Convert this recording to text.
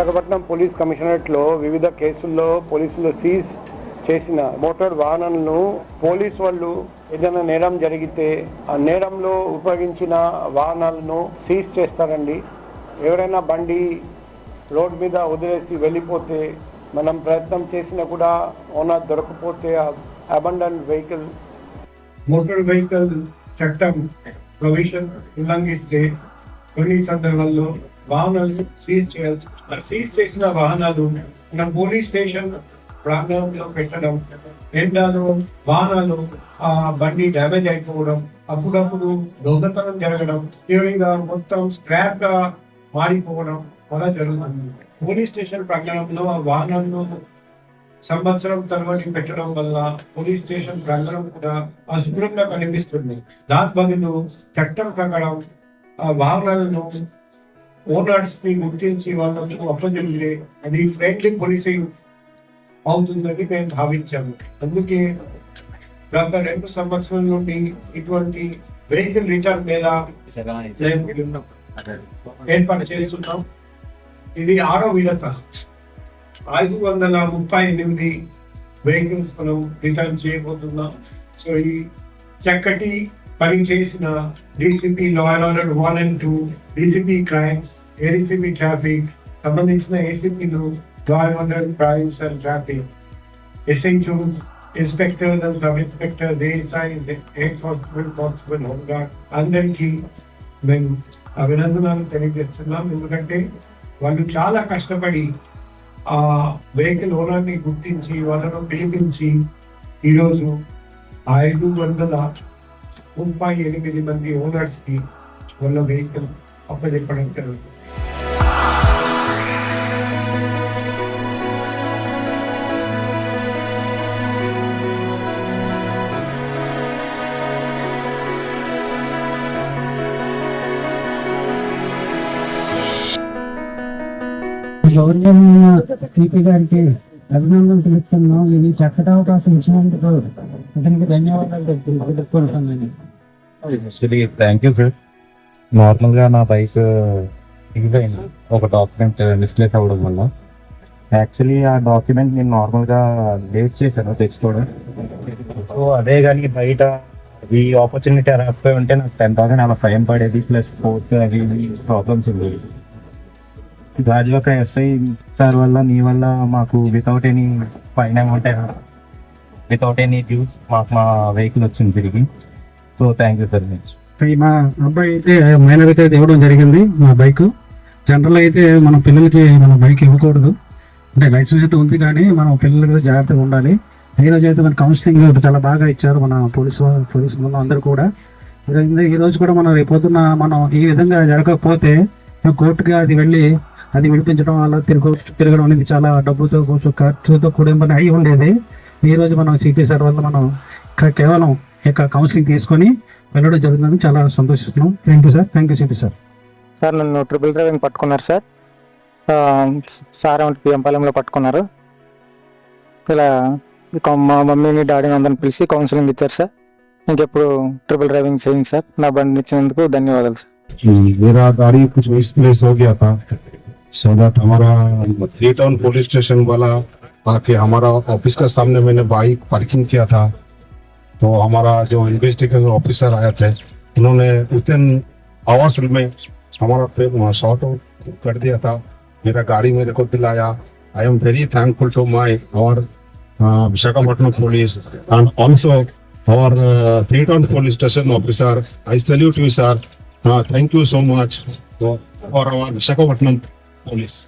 Visakhapatnam police కమిషనరేట్లో వివిధ కేసుల్లో పోలీసులు సీజ్ చేసిన మోటార్ వాహనాలను పోలీసు వాళ్ళు ఏదైనా నేరం జరిగితే ఆ నేరంలో ఉపయోగించిన వాహనాలను సీజ్ చేస్తారండి. ఎవరైనా బండి రోడ్ మీద వదిలేసి వెళ్ళిపోతే మనం ప్రయత్నం చేసినా కూడా owner దొరకపోతే abandon vehicle motor vehicle చట్టం ప్రొవిజన్ ఉల్లంఘిస్తే కొన్ని సందర్భాల్లో వాహనాలు సీజ్ చేయాల్సి, సీజ్ చేసిన వాహనాలు మన పోలీస్ స్టేషన్ ప్రాంగణంలో పెట్టడం, ఎండాలో వాహనాలు ఆ బండి డ్యామేజ్ అయిపోవడం, అప్పుడప్పుడు దొంగతనం జరగడం, తీవ్రంగా మొత్తం స్క్రాప్ గా మారిపోవడం అలా జరుగుతుంది. పోలీస్ స్టేషన్ ప్రాంగణంలో ఆ వాహనాలను సంవత్సరం తరబడి పెట్టడం వల్ల పోలీస్ స్టేషన్ ప్రాంగణం కూడా అశుభ్రంగా కనిపిస్తుంది. దాని బదులు చట్టం ప్రకారం ఆ వాహనాలను ఓనర్స్ ని గుర్తించి వాళ్ళకు అప్పచెప్తే అది ఫ్రెండ్లీ పోలీసింగ్ అవుతుందని మేము భావించాము. అందుకే గత 2 సంవత్సరాల నుండి ఇటువంటి వెహికల్ రిటర్న్ మీద ఏర్పాటు చేస్తున్నాం. ఇది 6వ విడత. 538 వెహికల్స్ మనం రిటర్న్ చేయబోతున్నాం. సో ఈ చక్కటి పని చేసిన DCP law and order 1 and 2, DCP crimes, ADCP traffic, సంబంధించిన ఏసీపీలు law and order crimes and traffic, ఎస్ఐచూ inspector and sub inspector, ASI, head constable, home guard అందరికీ మేము అభినందనలు తెలియజేస్తున్నాం. ఎందుకంటే వాళ్ళు చాలా కష్టపడి ఆ వెహికల్ ఓనర్ని గుర్తించి వాళ్ళను పిలిపించి ఈరోజు 538 మంది ఓనర్స్ కి వాళ్ళ వెహికల్ అప్పచెప్పడం జరుగుతుంది. గవర్నమెంట్ సిపి గారికి అభినందనలు తెలుస్తున్నాం. ఇది చక్కటి అవకాశం ఇచ్చినందుకు అతనికి ధన్యవాదాలు తెలుపుకుంటున్నాను. Thank you sir. నార్మల్ గా నా బైక్ ఇగిపోయింది ఒక డాక్యుమెంట్ మిస్ప్లేస్ అవ్వడం వల్ల. యాక్చువల్లీ ఆ డాక్యుమెంట్ నేను నార్మల్ గా లేట్ చేశాను తెచ్చుకోవడం. సో అదే కానీ బయట ఈ ఆపర్చునిటీ రాకపోయి ఉంటే నాకు 10,000 అలా ఫైన్ పడేది, ప్లస్ కోర్ట్ అవి ప్రాబ్లమ్స్ ఉండేవి. గాజువాక ఎస్ఐ సార్ వల్ల నీ వల్ల మాకు without any fine amount, without any dues మాకు మా వెహికల్ వచ్చింది తిరిగి. So thank you sir. మా అబ్బాయి అయితే మైనర్ అయితే ఇవ్వడం జరిగింది. మా బైక్ జనరల్ అయితే మన పిల్లలకి మన బైక్ ఇవ్వకూడదు, అంటే లైసెన్స్ అయితే ఉంది కానీ మనం పిల్లలకి జాగ్రత్తగా ఉండాలి. ఈ రోజు అయితే మన కౌన్సిలింగ్ చాలా బాగా ఇచ్చారు మన పోలీసు అందరూ కూడా. ఈ రోజు కూడా మనం రేపొద్దున మనం ఈ విధంగా జరగకపోతే కోర్టుగా అది వెళ్ళి అది విడిపించడం వల్ల తిరగడం అనేది చాలా డబ్బుతో ఖర్చుతో కూడిన పని అయి ఉండేది. ఈ రోజు మనం సిపి సార్ వల్ల మనం కేవలం ఇక కౌన్సిలింగ్ తీసుకొని వెళ్ళడం జరుగుతుందని చాలా సంతోషిస్తున్నాం. Thank you sir. Thank you CP sir. Sir నన్ను ట్రిపుల్ డ్రైవింగ్ పట్టుకున్నారు సార్. పిఎంపాలెంలో పట్టుకున్నారు. ఇలా మా మమ్మీని డాడీని అందరిని పిలిచి కౌన్సిలింగ్ ఇచ్చారు సార్. ఇంకెప్పుడు ట్రిపుల్ డ్రైవింగ్ చేయండి సార్. నా బండి ఇచ్చినందుకు ధన్యవాదాలు సార్. मेरा गाड़ी कुछ मिसप्लेस हो गया था, सो दैट हमारा 3 टाउन पुलिस स्टेशन वाला आके हमारा ऑफिस का सामने मैंने बाइक पार्किंग किया था. तो हमारा जो इन्वेस्टिगेशन ऑफिसर आए थे उन्होंने विदिन आवर्स में हमारा शॉर्ट आउट कर दिया था. मेरा गाड़ी मेरे को दिलाया. I am very thankful to my our Visakhapatnam police and also our 3 town police station officer. I salute you sir. Thank you so much for our Visakhapatnam police.